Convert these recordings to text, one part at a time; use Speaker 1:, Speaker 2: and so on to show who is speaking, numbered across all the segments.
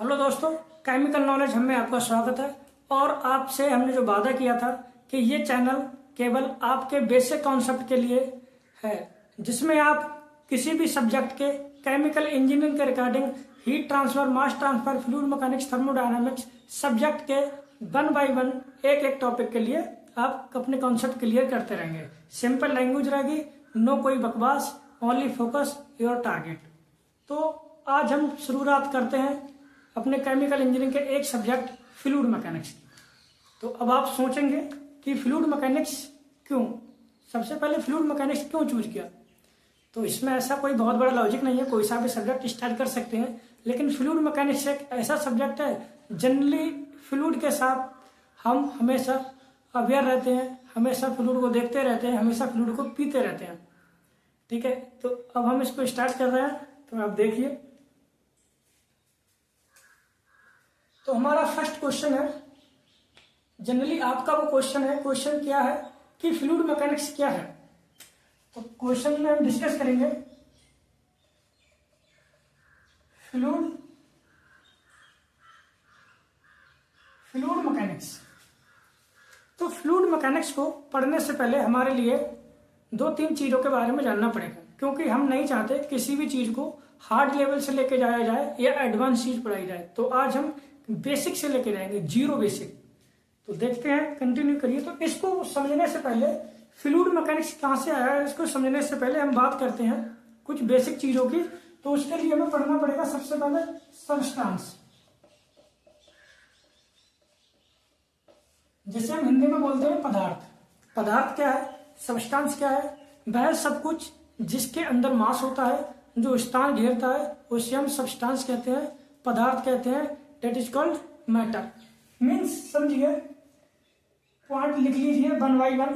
Speaker 1: Hello दोस्तों, chemical knowledge हमें आपका स्वागत है। और आपसे हमने जो वादा किया था कि ये चैनल केवल आपके बेसिक कॉन्सेप्ट के लिए है, जिसमें आप किसी भी सब्जेक्ट के केमिकल इंजीनियरिंग के regarding heat transfer, mass transfer, fluid mechanics, thermodynamics subject के 1 बाय 1 एक एक टॉपिक के लिए आप अपने कॉन्सेप्ट क्लियर करते रहेंगे। सिंपल लैंग्वेज रहेगी, नो कोई बकवास, ओनली फोकस योर टारगेट। तो आज हम शुरुआत करते हैं अपने केमिकल इंजीनियरिंग के एक सब्जेक्ट फ्लूइड मैकेनिक्स की। तो अब आप सोचेंगे कि फ्लूइड मैकेनिक्स क्यों, सबसे पहले फ्लूइड मैकेनिक्स क्यों चूज किया। तो इसमें ऐसा कोई बहुत बड़ा लॉजिक नहीं है, कोई सा भी सब्जेक्ट स्टार्ट कर सकते हैं, लेकिन फ्लूइड मैकेनिक्स एक ऐसा सब्जेक्ट है जनरली फ्लूइड के साथ हम हमेशा अवेयर रहते हैं, हमेशा फ्लूइड को देखते रहते हैं, हमेशा फ्लूइड को पीते रहते हैं। ठीक है, तो अब हम इसको स्टार्ट कर रहे हैं, तो आप देखिए। तो हमारा फर्स्ट क्वेश्चन है, जनरली आपका वो क्वेश्चन है, क्वेश्चन क्या है कि फ्लूइड मैकेनिक्स क्या है। तो क्वेश्चन में हम डिस्कस करेंगे फ्लूइड मैकेनिक्स। तो फ्लूइड मैकेनिक्स को पढ़ने से पहले हमारे लिए 2-3 चीजों के बारे में जानना पड़ेगा, क्योंकि हम नहीं चाहते किसी भी चीज को हार्ड लेवल से लेके जाया जाए या एडवांस चीज पढ़ाई जाए। तो आज हम बेसिक से लेके जाएंगे, जीरो बेसिक। तो देखते हैं, कंटिन्यू करिए। तो इसको समझने से पहले फ्लूइड मैकेनिक्स कहां से आया है, इसको समझने से पहले हम बात करते हैं कुछ बेसिक चीजों की। तो उसके लिए हमें पढ़ना पड़ेगा सबसे पहले सबस्टांस, जिसे हम हिंदी में बोलते हैं पदार्थ। पदार्थ क्या है, सबस्टांस क्या है, वह सब कुछ जिसके अंदर मास होता है, जो स्थान घेरता है, उसे हम सबस्टांस कहते हैं, पदार्थ कहते हैं। That is called matter. Means समझिए, पॉइंट लिख लीजिए 1 by 1।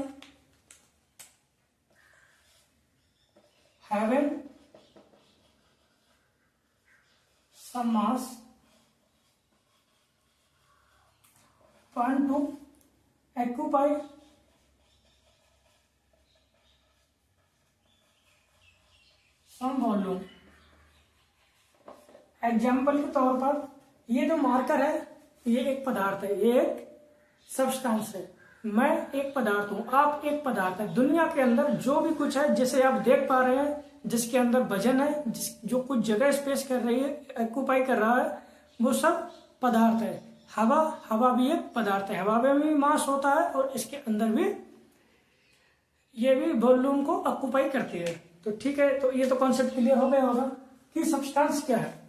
Speaker 1: Having some mass, point 2 occupy some volume. Example के तौर पर ये जो मार्कर है, ये एक पदार्थ है, ये एक सब्सटेंस है। मैं एक पदार्थ हूं, आप एक पदार्थ है। दुनिया के अंदर जो भी कुछ है जिसे आप देख पा रहे हैं, जिसके अंदर वजन है, जो कुछ जगह स्पेस कर रही है, ऑक्यूपाई कर रहा है, वो सब पदार्थ है। हवा भी एक पदार्थ है, हवा में भी मास होता है और इसके अंदर भी ये भी वॉल्यूम को ऑक्यूपाई करती है। तो ठीक है, तो ये तो कॉन्सेप्ट क्लियर हो गया होगा कि सब्सटेंस क्या है।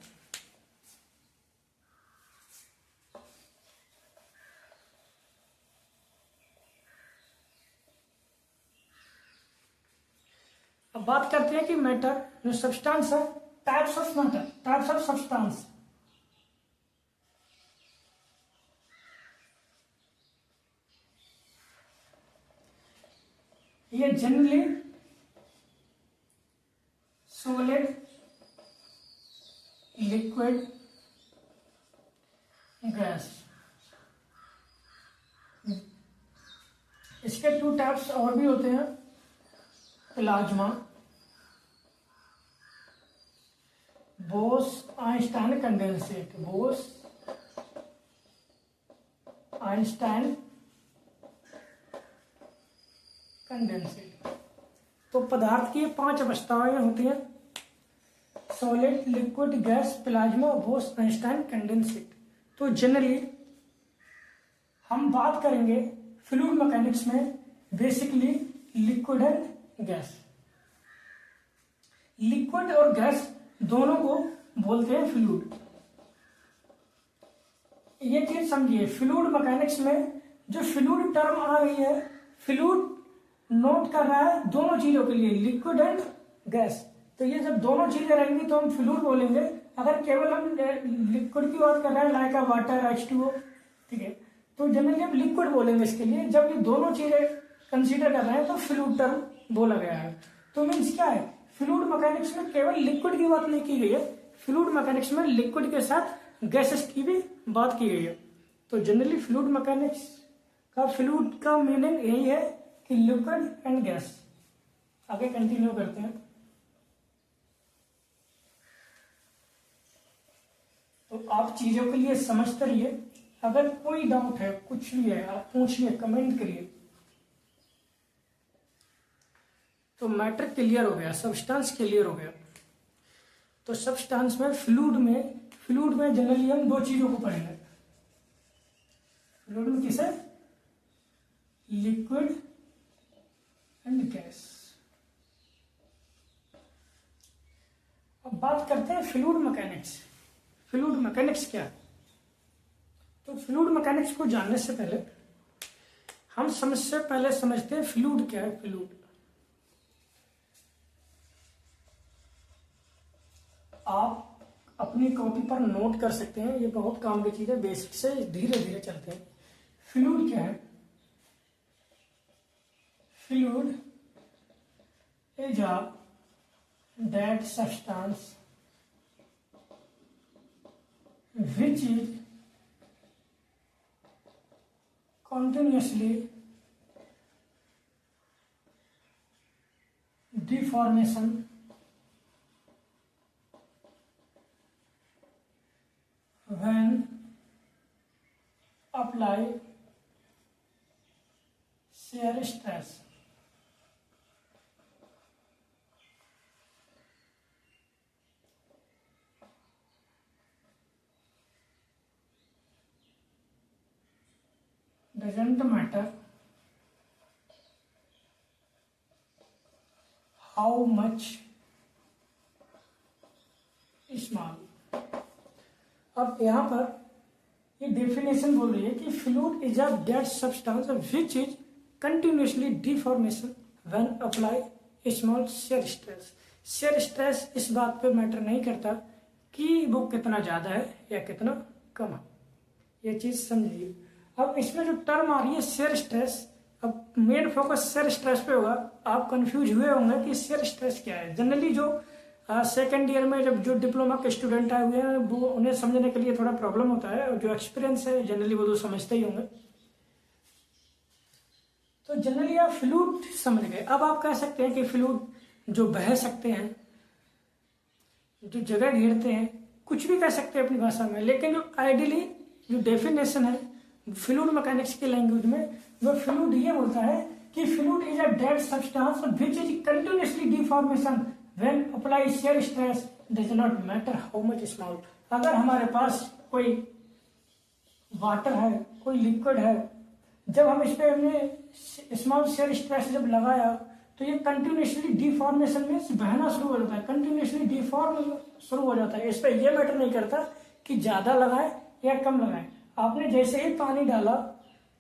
Speaker 1: अब बात करते हैं कि मैटर जो सब्सटेंस है, types of matter, types of substance. ये जनरली सॉलिड, लिक्विड, गैस। इसके 2 टाइप्स और भी होते हैं, plasma, Bose Einstein condensate. Bose Einstein condensate. तो पदार्थ की 5 अवस्थाएं होती हैं, solid, liquid, gas, plasma, Bose Einstein condensate. तो जनरली हम बात करेंगे फ्लूइड मैकेनिक्स में basically liquid and gas. Liquid और गैस दोनों को बोलते हैं फ्लूइड। ये चीज समझिए, फ्लूइड मैकेनिक्स में जो फ्लूइड टर्म आ रही है, फ्लूइड नोट कर रहा है दोनों चीजों के लिए, लिक्विड एंड गैस। तो ये जब दोनों चीजें रहेंगी तो हम फ्लूइड बोलेंगे। अगर केवल हम लिक्विड की बात कर रहे हैं, लाइक वाटर, H2O, ठीक है, तो जनरली हम लिक्विड बोलेंगे इसके लिए। जब ये दोनों चीजें कंसीडर कर रहे हैं तो फ्लूइड टर्म बोला गया है। तो मीन्स क्या है, फ्लूइड मैकेनिक्स में केवल लिक्विड की बात नहीं की गई है, फ्लूइड मैकेनिक्स में लिक्विड के साथ गैसेस की भी बात की गई है। तो जनरली फ्लूइड मैकेनिक्स का फ्लूइड का मीनिंग यही है कि लिक्विड एंड गैस। आगे कंटिन्यू करते हैं। तो आप चीजों के लिए समझते रहिए। अगर कोई डाउट है, कुछ भी है, आप पूछिए, कमेंट करिए। तो मैटर क्लियर हो गया, सब्सटेंस क्लियर हो गया। तो सब्सटेंस में फ्लूइड में जनरली हम दो चीजों को पढ़ेंगे। फ्लूइड में किसे? Liquid and gas. अब बात करते हैं फ्लूइड मैकेनिक्स। फ्लूइड मैकेनिक्स क्या है? तो फ्लूइड मैकेनिक्स को जानने से पहले हम समझते हैं फ्लूइड क्या है। फ्लूइड आप अपनी कॉपी पर नोट कर सकते हैं, ये बहुत काम की चीज है। बेसिक से धीरे धीरे चलते हैं। फ्लूइड क्या है? Fluid is a dead substance which is continuously deformation when apply shear stress. Doesn't matter how much small। अब यहाँ पर ये डेफिनेशन बोल रही है कि fluid is a dead substance which is continuously deformation when apply small shear stress. Shear stress इस बात पे मैटर नहीं करता कि वो कितना ज्यादा है या कितना कम है, ये चीज समझिए। अब इसमें जो टर्म आ रही है शेयर स्ट्रेस, अब मेन फोकस शेयर स्ट्रेस पे होगा। आप कंफ्यूज हुए होंगे कि शेयर स्ट्रेस क्या है। जनरली जो सेकेंड ईयर में जब जो डिप्लोमा के स्टूडेंट आए हुए हैं वो उन्हें समझने के लिए थोड़ा प्रॉब्लम होता है, और जो एक्सपीरियंस है जनरली वो तो समझते ही होंगे। तो जनरली आप फ्लूइड समझ गए। अब आप कह सकते हैं कि फ्लूइड जो बह सकते हैं, जो जगह घेरते हैं, कुछ भी कह सकते हैं अपनी भाषा में। लेकिन जो आइडियली जो डेफिनेशन है फ्लूइड मैकेनिक्स की लैंग्वेज में, वो फ्लूइड ये बोलता है कि fluid is a dead substance which is continuously deformation when apply shear stress does not matter how much small। अगर हमारे पास कोई वाटर है, कोई लिक्विड है, जब हम इस पे हमने स्मॉल शेयर स्ट्रेस जब लगाया तो ये कंटिन्यूसली डिफॉर्मेशन में बहना शुरू हो जाता है, कंटिन्यूसली डिफॉर्म शुरू हो जाता है। इस पे ये मैटर नहीं करता कि ज्यादा लगाए या कम लगाए। आपने जैसे ही पानी डाला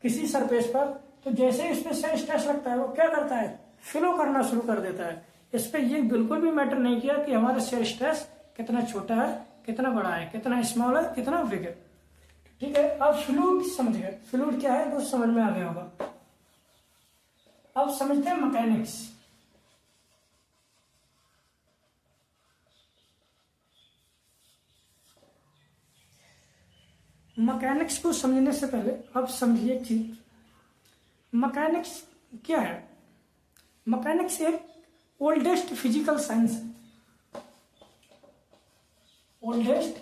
Speaker 1: किसी सरफेस पर, तो जैसे ही इस पे शेयर स्ट्रेस लगता है वो क्या करता है? फ्लो करना शुरू कर देता है। इस पे ये बिल्कुल भी मैटर नहीं किया कि हमारा शेयर स्ट्रेस कितना छोटा है, कितना बड़ा है, कितना स्मॉल है, कितना बिग है। ठीक है, अब फ्लूइड समझ गए। फ्लूइड क्या है वो समझ में आ गया होगा। अब समझते हैं मैकेनिक्स। मैकेनिक्स को समझने से पहले अब समझिए एक चीज, मैकेनिक्स क्या है। मैकेनिक्स एक ओल्डेस्ट फिजिकल साइंस है। Oldest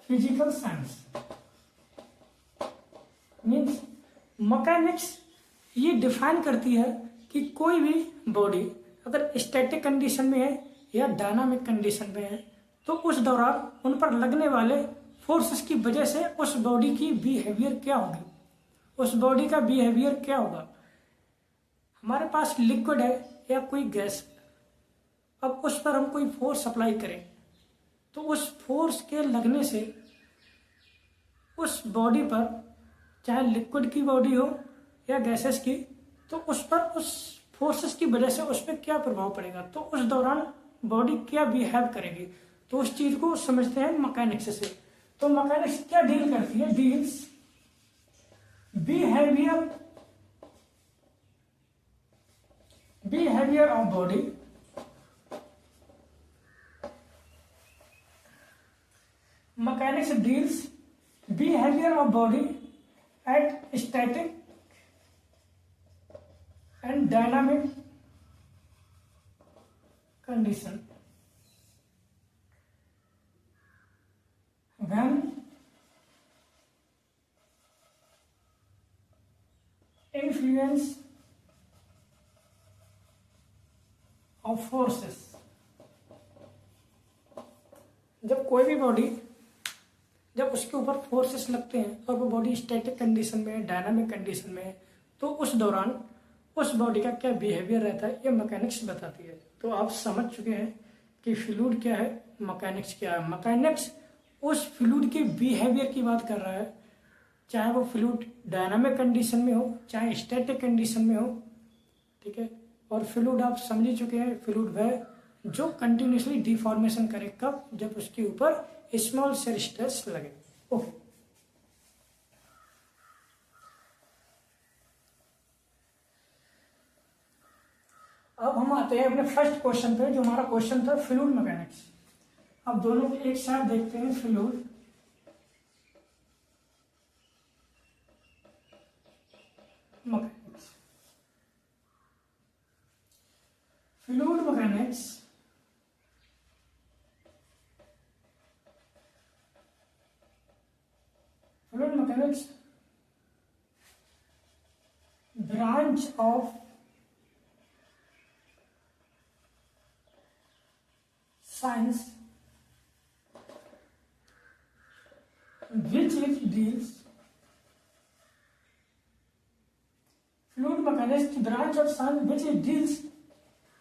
Speaker 1: physical science means mechanics ये डिफाइन करती है कि कोई भी बॉडी अगर स्टैटिक कंडीशन में है या डायनामिक कंडीशन में है, तो उस दौरान उन पर लगने वाले फोर्सेस की वजह से उस बॉडी की बिहेवियर क्या होगी, उस बॉडी का बिहेवियर क्या होगा। हमारे पास लिक्विड है या कोई गैस, अब उस पर हम कोई फोर्स अप्लाई करें तो उस फोर्स के लगने से उस बॉडी पर, चाहे लिक्विड की बॉडी हो या गैसेस की, तो उस पर उस फोर्सेस की वजह से उस पर क्या प्रभाव पड़ेगा, तो उस दौरान बॉडी क्या बिहेव करेगी। तो उस चीज को समझते हैं मैकेनिक्स से। तो मैकेनिक्स क्या डील करती है? Deals behaviour of body mechanics deals behaviour of body at static and dynamic condition. Influence of forces. जब कोई भी बॉडी, जब उसके ऊपर फोर्सेस लगते हैं और वो बॉडी स्टैटिक कंडीशन में है, डायनामिक कंडीशन में है, तो उस दौरान उस बॉडी का क्या बिहेवियर रहता है, ये मैकेनिक्स बताती है। तो आप समझ चुके हैं कि फ्लूइड क्या है, मैकेनिक्स क्या है। मैकेनिक्स उस फ्लूइड के बिहेवियर की बात कर रहा है, चाहे वो फ्लूइड डायनामिक कंडीशन में हो, चाहे स्टैटिक कंडीशन में हो, ठीक है। और फ्लूइड आप समझ ही चुके हैं, फ्लूइड वह जो कंटिन्यूसली डिफॉर्मेशन करे, कब, जब उसके ऊपर स्मॉल शेयर स्ट्रेस लगे। ओके, अब हम आते हैं अपने फर्स्ट क्वेश्चन पे, जो हमारा क्वेश्चन था फ्लूइड मैकेनिक्स। अब दोनों को एक साथ देखते हैं। Fluid mechanics, fluid mechanics fluid mechanics branch of science which it deals, fluid mechanics branch of science which it deals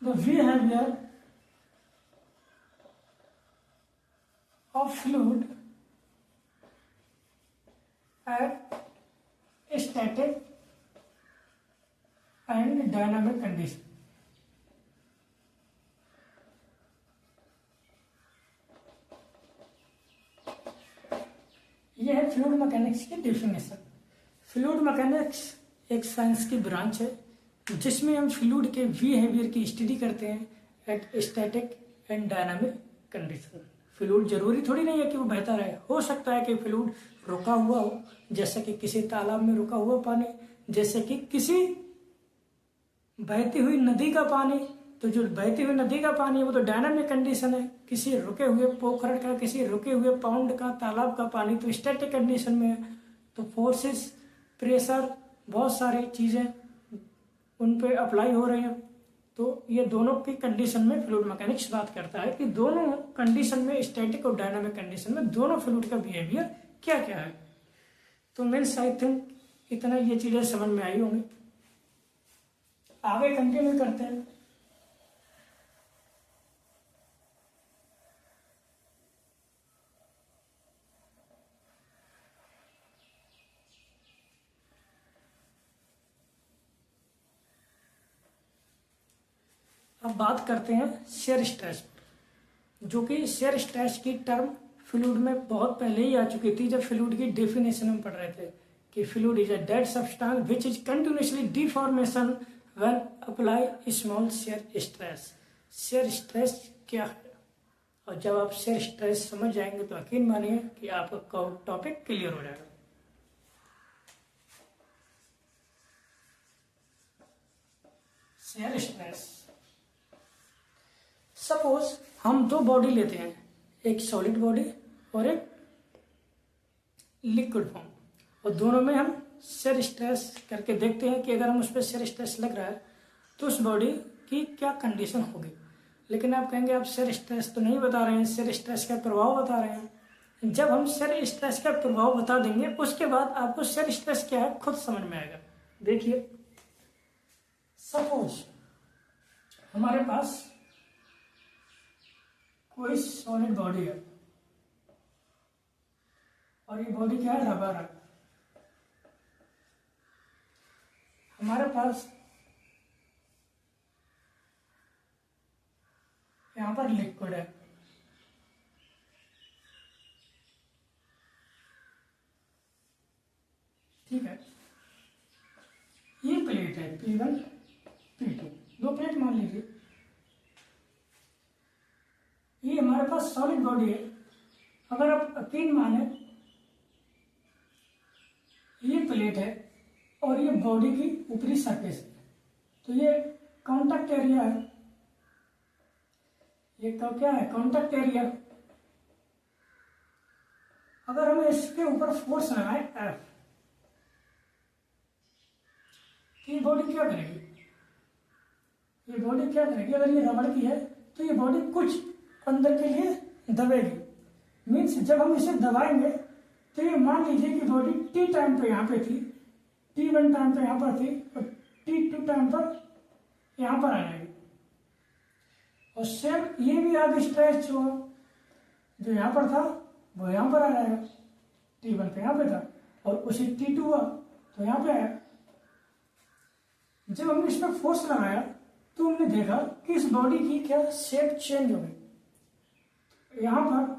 Speaker 1: the behavior of fluid at static and dynamic condition। यह है fluid mechanics की definition. Fluid mechanics एक science की branch है जिसमें हम fluid के behaviour की स्टडी करते हैं at static and dynamic condition. Fluid जरूरी थोड़ी नहीं है कि वो बहता रहे, हो सकता है कि फ्लूइड रुका हुआ हो, जैसे कि किसी तालाब में रुका हुआ पानी, जैसे कि किसी बहती हुई नदी का पानी। तो जो बहती हुई नदी का पानी है वो तो डायनामिक कंडीशन है, किसी रुके हुए पोखर का, किसी रुके हुए पाउंड का, तालाब का पानी तो स्टैटिक कंडीशन में है। तो फोर्सेस, प्रेशर, बहुत सारी चीजें उन पे अप्लाई हो रही हैं। तो ये दोनों की कंडीशन में फ्लूइड मैकेनिक्स बात करता है कि दोनों कंडीशन में, स्टैटिक और डायनामिक कंडीशन में, दोनों फ्लूइड का बिहेवियर क्या क्या है। तो मीन्स आई थिंक इतना ये चीजें समझ में आई होंगी। आगे कंटिन्यू करते हैं। अब बात करते हैं शेयर स्ट्रेस, जो कि शेयर स्ट्रेस की टर्म फ्लूइड में बहुत पहले ही आ चुकी थी, जब फ्लूइड की डेफिनेशन में पढ़ रहे थे कि fluid is a dead substance which is continuously deformation when apply small shear stress. Shear stress क्या है, और जब आप शेयर स्ट्रेस समझ जाएंगे तो यकीन मानिए कि आपका टॉपिक क्लियर हो जाएगा। शेयर स्ट्रेस, सपोज हम दो बॉडी लेते हैं, एक सॉलिड बॉडी और एक लिक्विड फॉर्म, और दोनों में हम शेयर स्ट्रेस करके देखते हैं कि अगर हम उस पर शेयर स्ट्रेस लग रहा है तो उस बॉडी की क्या कंडीशन होगी। लेकिन आप कहेंगे आप शेयर स्ट्रेस तो नहीं बता रहे हैं, शेयर स्ट्रेस का प्रभाव बता रहे हैं। जब हम शेयर स्ट्रेस का प्रभाव बता देंगे उसके बाद आपको शेयर स्ट्रेस क्या है खुद समझ में आएगा। देखिए, सपोज हमारे पास कोई सॉलिड बॉडी है और ये बॉडी क्या है, रबर है। हमारे पास यहां पर लिक्विड है, ठीक है। ये प्लेट है P1 P2, दो प्लेट मान लीजिए। ये हमारे पास सॉलिड बॉडी है। अगर आप यकीन माने, ये प्लेट है और ये बॉडी की ऊपरी सरफेस है, तो ये कॉन्टैक्ट एरिया है। ये क्या है, कॉन्टैक्ट एरिया। अगर हम इसके ऊपर फोर्स लगाएं F, ये बॉडी क्या करेगी, ये बॉडी क्या करेगी, अगर ये रबड़ की है तो ये बॉडी कुछ अंदर के लिए दबेगी। मीन्स जब हम इसे दबाएंगे तो ये मान लीजिए कि बॉडी टी टाइम पे यहाँ पे थी, t1 टाइम पे यहाँ पर थी और t2 टाइम पर यहाँ पर आ जाएगी। और सेम ये भी आगे स्ट्रेच हुआ, जो यहाँ पर था वो यहाँ पर आ जाएगा, t1 पे यहाँ पे था और उसी t2 हुआ तो यहाँ पे आया। जब हमने इस पर फोर्स लगाया तो हमने देखा कि इस बॉडी की क्या शेप चेंज हो गई। यहाँ पर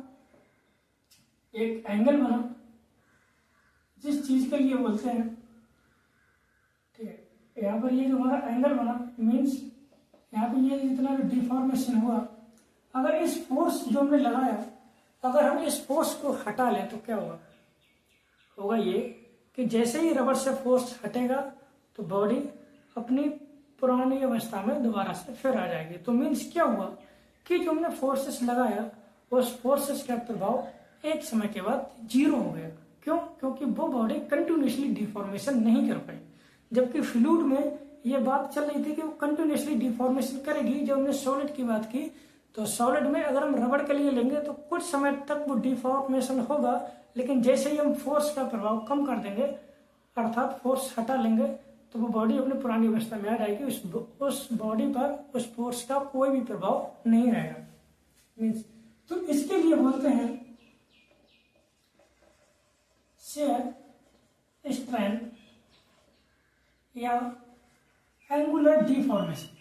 Speaker 1: एक एंगल बना, जिस चीज के लिए बोलते हैं, ठीक है, यहाँ पर ये जो हमारा एंगल बना मीन्स यहाँ पे ये जितना भी डिफॉर्मेशन हुआ, अगर इस फोर्स जो हमने लगाया, अगर हम इस फोर्स को हटा लें तो क्या होगा, होगा ये कि जैसे ही रबर से फोर्स हटेगा तो बॉडी अपनी पुरानी अवस्था में दोबारा से फिर आ जाएगी। तो मीन्स क्या हुआ कि जो हमने फोर्सेस लगाया उस फोर्सेस का प्रभाव एक समय के बाद जीरो हो गया। क्यों? क्योंकि वो बॉडी कंटिन्यूसली डिफॉर्मेशन नहीं कर पाई। जबकि फ्लूइड में ये बात चल रही थी कि वो कंटिन्यूसली डिफॉर्मेशन करेगी। जब हमने सॉलिड की बात की तो सॉलिड में अगर हम रबड़ के लिए लेंगे तो कुछ समय तक वो डिफॉर्मेशन होगा, लेकिन जैसे ही हम फोर्स का प्रभाव कम कर देंगे अर्थात फोर्स हटा लेंगे तो वो बॉडी अपनी पुरानी अवस्था में आ जाएगी। उस बॉडी पर उस फोर्स का कोई भी प्रभाव नहीं रहेगा। मीन्स तो इसके लिए बोलते हैं शेयर स्ट्रेन या एंगुलर डिफॉर्मेशन।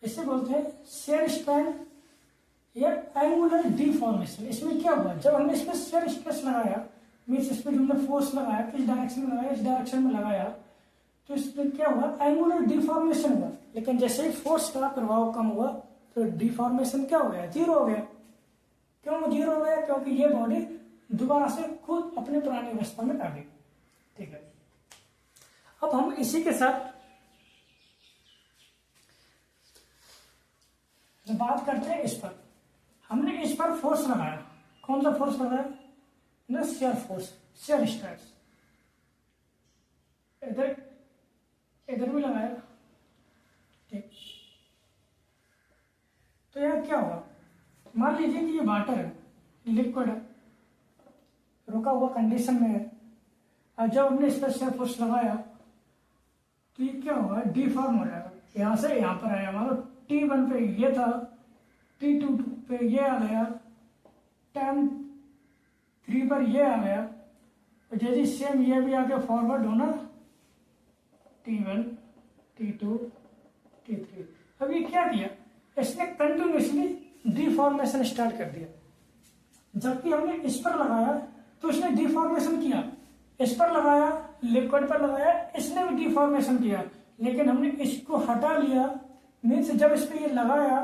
Speaker 1: इसे बोलते हैं शेयर स्ट्रेन या एंगुलर डिफॉर्मेशन। इसमें क्या हुआ, जब हमने इसमें शेयर स्ट्रेस लगाया मीन्स इस पर हमने फोर्स लगाया, किस डायरेक्शन में लगाया, इस डायरेक्शन में लगाया, तो इसमें क्या हुआ, एंगुलर डिफॉर्मेशन हुआ। लेकिन जैसे ही फोर्स का प्रभाव कम हुआ तो डिफॉर्मेशन क्या हो गया, जीरो हो गया। क्यों जीरो हो गया? क्योंकि ये बॉडी दोबारा से खुद अपने पुरानी अवस्था में आ गई। ठीक है, अब हम इसी के साथ बात करते हैं इस पर। हमने इस पर फोर्स लगाया, कौन सा फोर्स लगाया ना, शेयर फोर्स, शेयर स्ट्रेस। इधर इधर भी लगाया, ठीक। तो यह क्या होगा, मान लीजिए कि ये वाटर है, लिक्विड है, रुका हुआ कंडीशन में है। और जब हमने इस पर शेयर फोर्स लगाया तो ये क्या होगा, डिफॉर्म हो जाएगा। यहां से यहां पर आया, मान लो T1 पे ये था, T2 पे ये आ गया, T3 पर ये आ गया, और जैसे सेम ये भी आगे फॉरवर्ड होना, T1, T2, T3। अब ये क्या किया, इसने कंटिन्यूसली डिफॉर्मेशन स्टार्ट कर दिया। जबकि हमने इस पर लगाया तो इसने डिफॉर्मेशन किया, इस पर लगाया, लिक्विड पर लगाया, इसने भी डिफॉर्मेशन किया। लेकिन हमने इसको हटा लिया, मीन्स जब इस पे ये लगाया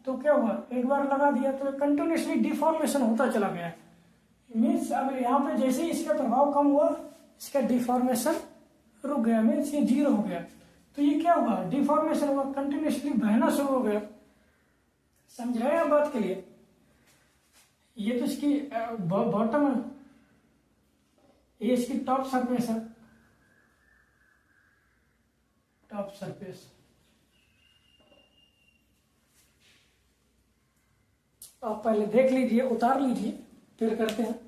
Speaker 1: तो क्या हुआ, एक बार लगा दिया तो कंटिन्यूसली डिफॉर्मेशन होता चला गया। मीन्स अब यहाँ पे जैसे ही इसका प्रभाव कम हुआ इसका डिफॉर्मेशन रुक गया, मीन्स ये जीरो हो गया। तो ये क्या हुआ, डिफॉर्मेशन हुआ, कंटिन्यूसली बहना शुरू हो गया। समझ रहे हैं बात के लिए? ये तो इसकी बॉटम है, ये इसकी टॉप सरफेस है, टॉप सरफेस। आप पहले देख लीजिए, उतार लीजिए, फिर करते हैं।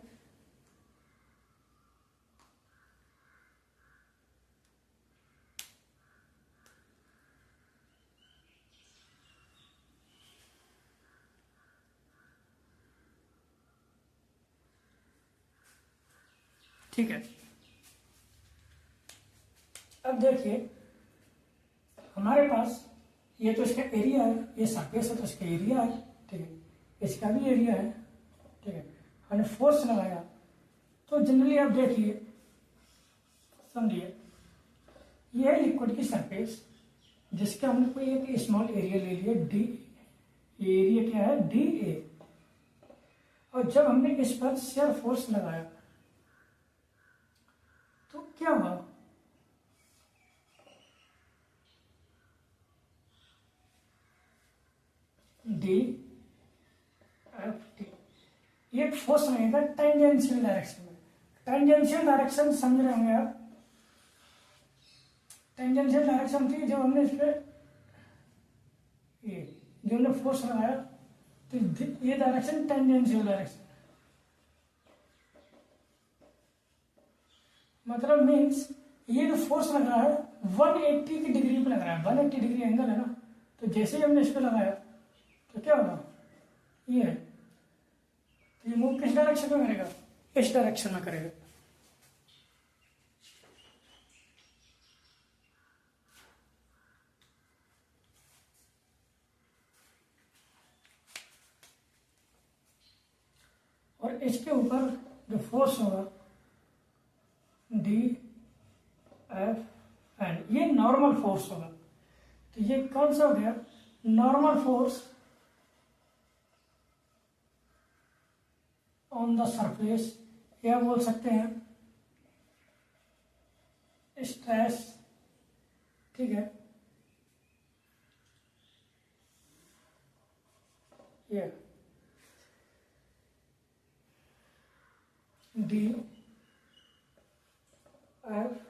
Speaker 1: ठीक है, अब देखिए हमारे पास ये तो इसका एरिया है, ये सरफेस है तो इसका एरिया है, ठीक है, इसका भी एरिया है, ठीक है। हमने फोर्स लगाया तो जनरली आप देखिए, समझिए, ये है लिक्विड की सरफेस जिसका हमने कोई एक स्मॉल एरिया ले लिया डी, ये एरिया क्या है डी ए। और जब हमने इस पर शेयर फोर्स लगाया तो क्या हुआ, डी एफ टी, ये एक फोर्स लगेगा टेंजेंशियल डायरेक्शन में। टेंजेंशियल डायरेक्शन समझ रहे होंगे आप। टेंजेंशियल डायरेक्शन थी जब हमने इस पे ये जो हमने फोर्स लगाया तो ये डायरेक्शन टेंजेंशियल डायरेक्शन, मतलब मीन्स ये जो फोर्स लग रहा है 180 की डिग्री पे लग रहा है, 180 डिग्री एंगल है ना। तो जैसे ही हमने इस पे लगाया तो क्या होगा, ये है, तो ये मूव किस डायरेक्शन में करेगा, इस डायरेक्शन में करेगा। और इसके ऊपर जो फोर्स होगा डी एफ एन, ये नॉर्मल फोर्स होगा। तो ये कौन सा हो गया, normal force on the surface, या बोल सकते हैं स्ट्रेस, ठीक है। ये डी एफ,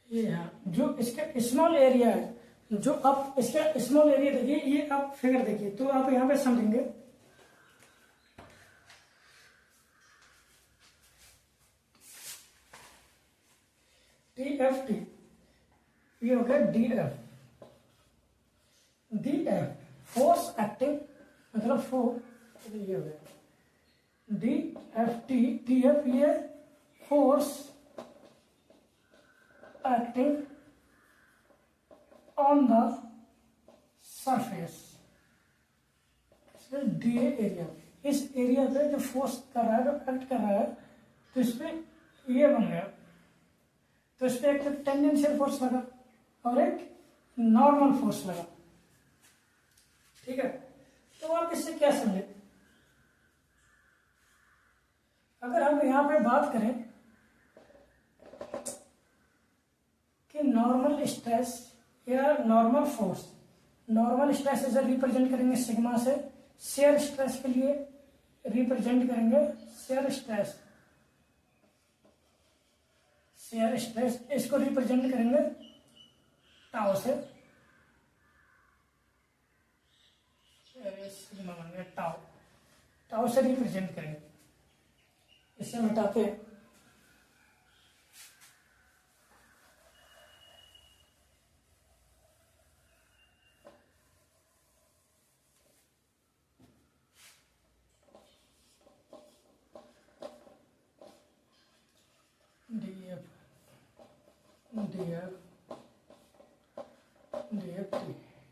Speaker 1: ये यहाँ जो इसका स्मॉल एरिया है, जो आप इसका स्मॉल एरिया देखिए, ये आप फिगर देखिए तो आप यहाँ पे समझेंगे। टी एफ टी, ये हो गया D F. D F force acting, मतलब फोर्स, ये हो गया D F T. T F ये force acting on the surface, D area, इस एरिया पे जो फोर्स कर रहा है, जो एक्ट कर रहा है, तो इस पे ये बन गया। तो इस पे एक टेंजेंशियल फोर्स लगा और एक नॉर्मल फोर्स लगा, ठीक है। तो आप इससे क्या समझे, अगर हम यहां पे बात करें कि नॉर्मल स्ट्रेस या नॉर्मल फोर्स, नॉर्मल स्ट्रेस इसे रिप्रेजेंट करेंगे सिग्मा से, शेयर स्ट्रेस के लिए रिप्रेजेंट करेंगे शेयर स्ट्रेस, शेयर स्ट्रेस इसको रिप्रेजेंट करेंगे टाउ से, सिग्मा बन गया टाउ, टाउ से रिप्रेजेंट करेंगे। इसे मिटाते हैं,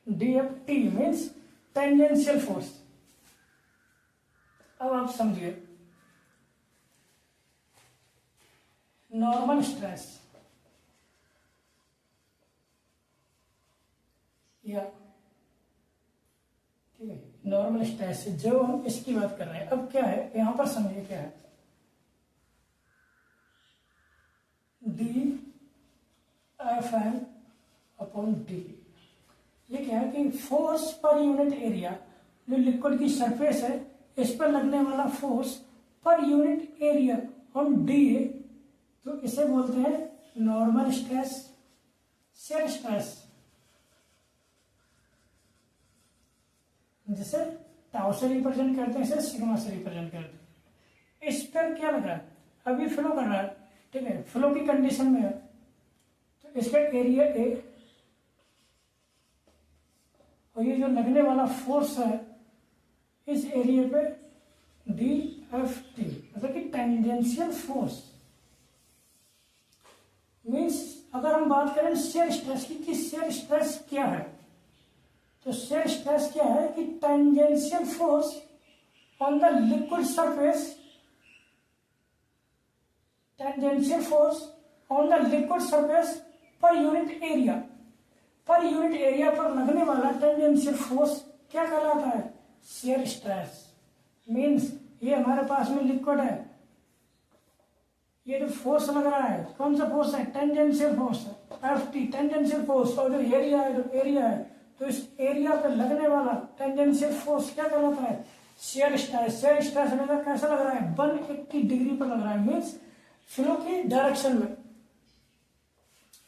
Speaker 1: DFT मीन्स टेंजेंशियल फोर्स। अब आप समझिए, नॉर्मल स्ट्रेस या, ठीक है, नॉर्मल स्ट्रेस जो हम इसकी बात कर रहे हैं। अब क्या है यहां पर समझिए, क्या है D F N upon D. ये क्या है कि फोर्स पर यूनिट एरिया, जो लिक्विड की सरफेस है इस पर लगने वाला force per unit area on D है, तो इसे बोलते हैं नॉर्मल स्ट्रेस, शेयर स्ट्रेस, जिसे टाउ से रिप्रेजेंट करते हैं, इसे सिग्मा से रिप्रेजेंट करते हैं। इस पर क्या लग रहा है, अभी फ्लो कर रहा है, ठीक है, फ्लो की कंडीशन में है, तो इसका एरिया ए और ये जो लगने वाला फोर्स है इस एरिया पे डी एफ टी, मतलब कि टेंजेंशियल फोर्स। मीन्स अगर हम बात करें शेयर स्ट्रेस की कि शेयर स्ट्रेस क्या है, तो शेयर स्ट्रेस क्या है कि tangential force on the liquid surface, tangential force on the liquid surface पर यूनिट एरिया, पर यूनिट एरिया पर लगने वाला टेंजेंशियल फोर्स क्या कहलाता है, शेयर स्ट्रेस। मीन्स ये हमारे पास में लिक्विड है, ये जो फोर्स लग रहा है कौन सा फोर्स है, टेंजेंशियल फोर्स है, एफ टी टेंजेंशियल फोर्स, और जो एरिया है, जो एरिया है, तो इस एरिया पे लगने वाला टेंजेंशियल फोर्स क्या कहलाता है, शेयर स्ट्रेस हमें कैसा लग रहा है, 180 डिग्री पर लग रहा है, मीन्स फ्लो की डायरेक्शन में।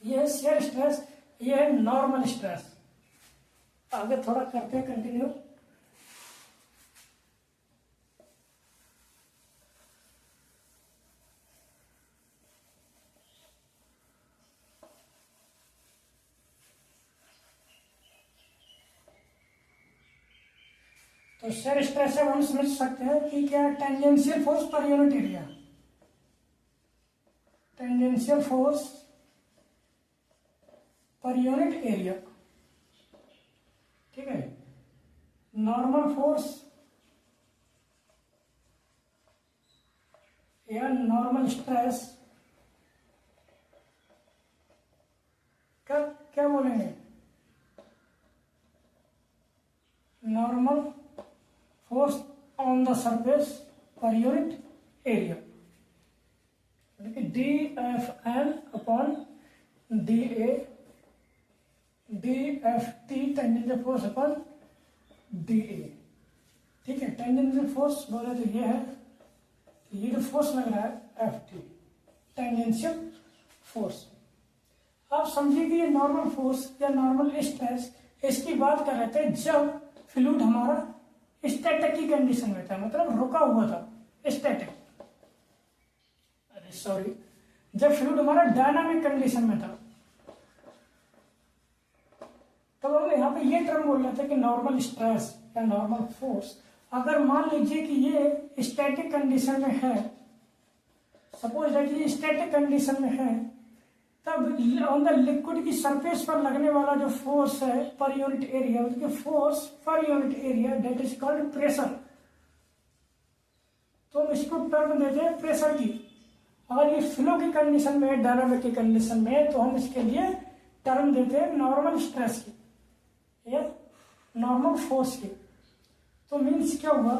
Speaker 1: ये है शेयर स्ट्रेस, ये है नॉर्मल स्ट्रेस। आगे थोड़ा करते हैं कंटिन्यू। तो शेयर स्ट्रेस से हम समझ सकते हैं कि क्या है, tangential force per unit area. Tangential force per unit area, ठीक है। नॉर्मल फोर्स या नॉर्मल स्ट्रेस का क्या बोलेंगे, normal force on the surface पर unit area, D F L upon D A, D F T tangential force upon D A, ठीक है। Tangential force बोले तो ये है, ये जो फोर्स लग रहा है एफ टी, टेंजेंशियल फोर्स। आप समझिए कि ये नॉर्मल फोर्स या नॉर्मल स्ट्रेस, इसकी बात कर रहे थे जब फ्लूइड हमारा स्टैटिक की कंडीशन में था, मतलब रुका हुआ था, स्टैटिक, अरे सॉरी, जब फ्लूइड हमारा डायनामिक कंडीशन में था, तब हम यहाँ पे ये टर्म बोल रहे थे कि नॉर्मल स्ट्रेस या नॉर्मल फोर्स। अगर मान लीजिए कि ये स्टैटिक कंडीशन में है, सपोज दैट ये स्टैटिक कंडीशन में है, तब ऑन द लिक्विड की सरफेस पर लगने वाला जो फोर्स है पर यूनिट एरिया, मतलब force per unit area, that is called pressure. तो हम इसको टर्म देते हैं प्रेशर की। अगर ये फ्लो की कंडीशन में है, डायनामिक की कंडीशन में है, तो हम इसके लिए टर्म देते हैं नॉर्मल स्ट्रेस की या नॉर्मल फोर्स की। तो मीन्स क्या हुआ,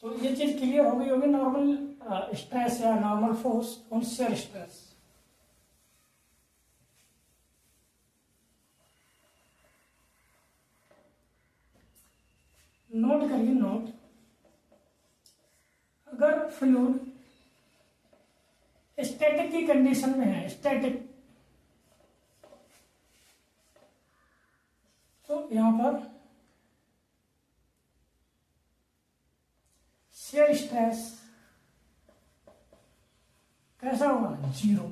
Speaker 1: तो ये चीज क्लियर हो गई होगी, नॉर्मल स्ट्रेस या normal force on shear stress. Note करिए, नोट, अगर फ्लूइड स्टैटिक की कंडीशन में है, स्टैटिक, तो यहां पर शेयर स्ट्रेस कैसा होगा, 0।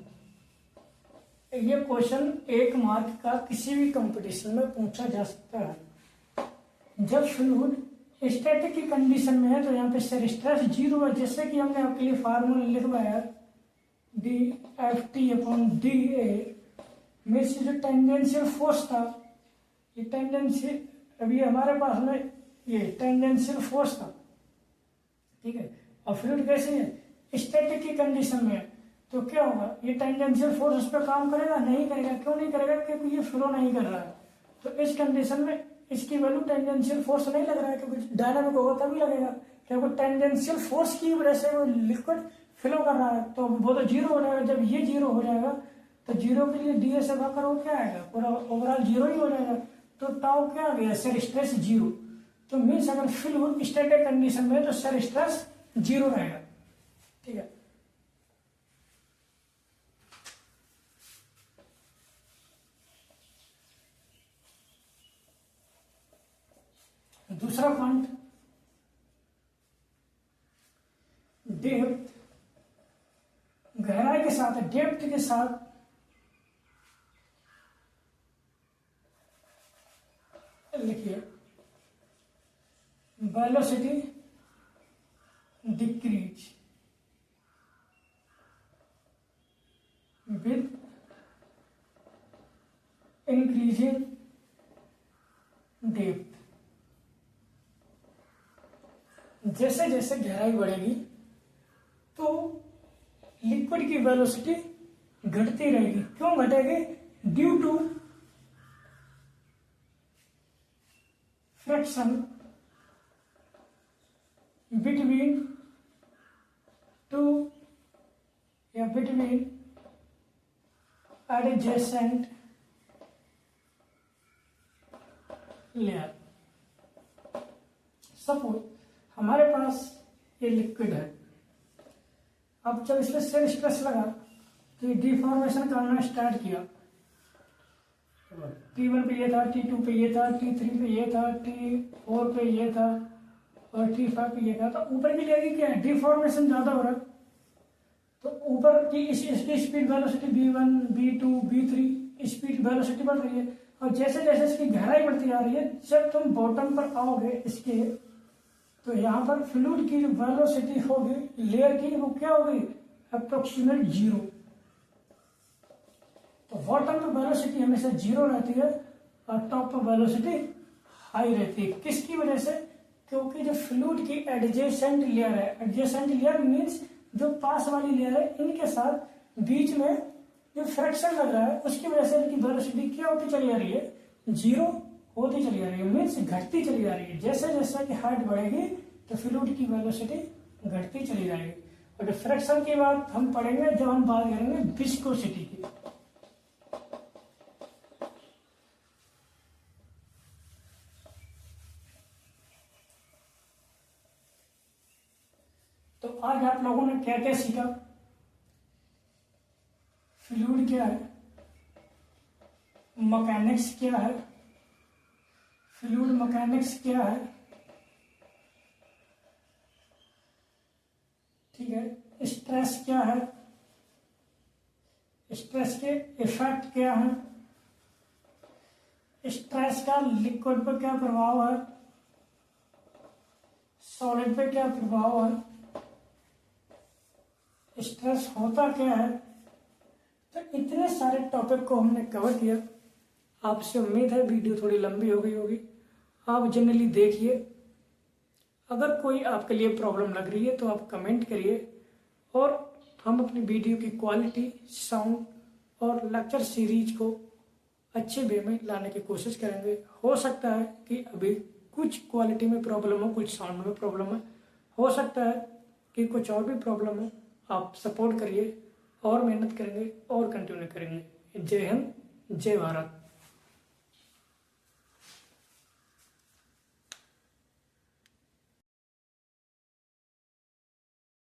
Speaker 1: ये क्वेश्चन 1 मार्क का किसी भी कंपटीशन में पूछा जा सकता है। जब फ्लूइड स्टैटिक की कंडीशन में है तो यहाँ पे शेयर स्ट्रेस 0 है, जैसे कि हमने आपके लिए फार्मूला लिखवाया, D F T upon D A, में से जो टेंजेंशियल फोर्स था, ये टेंजेंशियल, अभी हमारे पास में ये टेंजेंशियल फोर्स था, ठीक है। और फ्लूइड कैसे है, स्टैटिक की कंडीशन में है, तो क्या होगा, ये टेंजेंशियल फोर्स उस पर काम करेगा, नहीं करेगा। क्यों नहीं करेगा, क्योंकि ये फ्लो नहीं कर रहा है। तो इस कंडीशन में इसकी वैल्यू टेंजेंशियल फोर्स नहीं लग रहा है, क्योंकि डायनामिक होगा तभी लगेगा, क्योंकि टेंजेंशियल फोर्स की वजह से वो लिक्विड फ्लो कर रहा है, तो वो तो 0 हो जाएगा। जब ये 0 हो जाएगा तो 0 के लिए डी से भाग कर वो क्या आएगा, पूरा ओवरऑल 0 ही हो जाएगा। तो टाउ क्या आ गया, शेयर स्ट्रेस 0। तो मीन्स अगर फ्लूइड स्टैटिक कंडीशन में तो शेयर स्ट्रेस 0 रहेगा, ठीक है। दूसरा पॉइंट, डेप्थ, गहराई के साथ, डेप्थ के साथ लिखिए, velocity decrease with increasing depth. जैसे जैसे गहराई बढ़ेगी तो लिक्विड की वेलोसिटी घटती रहेगी। क्यों घटेगी, due to friction between two या बिटवीन एडजेसेंट लेयर। सपोज हमारे पास ये लिक्विड है, अब जब इसमें सेल स्ट्रेस लगा तो ये डिफॉर्मेशन करना स्टार्ट किया। T1 पे ये था, T2 पे ये था, T3 पे ये था, T4 पे ये था और T5 पे ये था। तो ऊपर की लेयर की क्या है, डिफॉर्मेशन ज्यादा हो रहा है, तो ऊपर की इसकी speed velocity B1, B2, B3 speed velocity बढ़ रही है। और जैसे जैसे इसकी गहराई बढ़ती आ रही है, जब तुम बॉटम पर आओगे इसके, तो यहाँ पर फ्लूइड की जो वेलोसिटी होगी लेयर की, वो क्या होगी, अप्रोक्सीमेट 0। तो बॉटम पर वेलोसिटी हमेशा 0 रहती है और टॉप पर वेलोसिटी हाई रहती है। किसकी वजह से, क्योंकि जो फ्लूइड की एडजेसेंट लेयर है, एडजेसेंट लेयर मीन्स जो पास वाली लेयर है, इनके साथ बीच में जो फ्रैक्शन लग रहा है, उसकी वजह से इनकी वेलोसिटी क्या होती चली आ रही है, 0 होती चली आ रही है, मीन्स घटती चली आ रही है। जैसे जैसे कि हाइट बढ़ेगी तो फ्लूइड की वेलोसिटी घटती चली जाएगी। और जो फ्रैक्शन की बात हम पढ़ेंगे जब हम बात करेंगे विस्कोसिटी की। तो आज आप लोगों ने क्या क्या सीखा, फ्लूइड क्या है, मैकेनिक्स क्या है, फ्लूइड मैकेनिक्स क्या है, ठीक है, स्ट्रेस क्या है, स्ट्रेस के इफेक्ट क्या है, स्ट्रेस का लिक्विड पर क्या प्रभाव है, सॉलिड पे क्या प्रभाव है, स्ट्रेस होता क्या है। तो इतने सारे टॉपिक को हमने कवर किया। आपसे उम्मीद है वीडियो थोड़ी लंबी हो गई होगी, आप जनरली देखिए। अगर कोई आपके लिए प्रॉब्लम लग रही है तो आप कमेंट करिए और हम अपनी वीडियो की क्वालिटी, साउंड और लेक्चर सीरीज को अच्छे वे में लाने की कोशिश करेंगे। हो सकता है कि अभी कुछ क्वालिटी में प्रॉब्लम हो, कुछ साउंड में प्रॉब्लम हो सकता है कि कुछ और भी प्रॉब्लम हो। आप सपोर्ट करिए और मेहनत करेंगे और कंटिन्यू करेंगे। जय हिंद, जय भारत।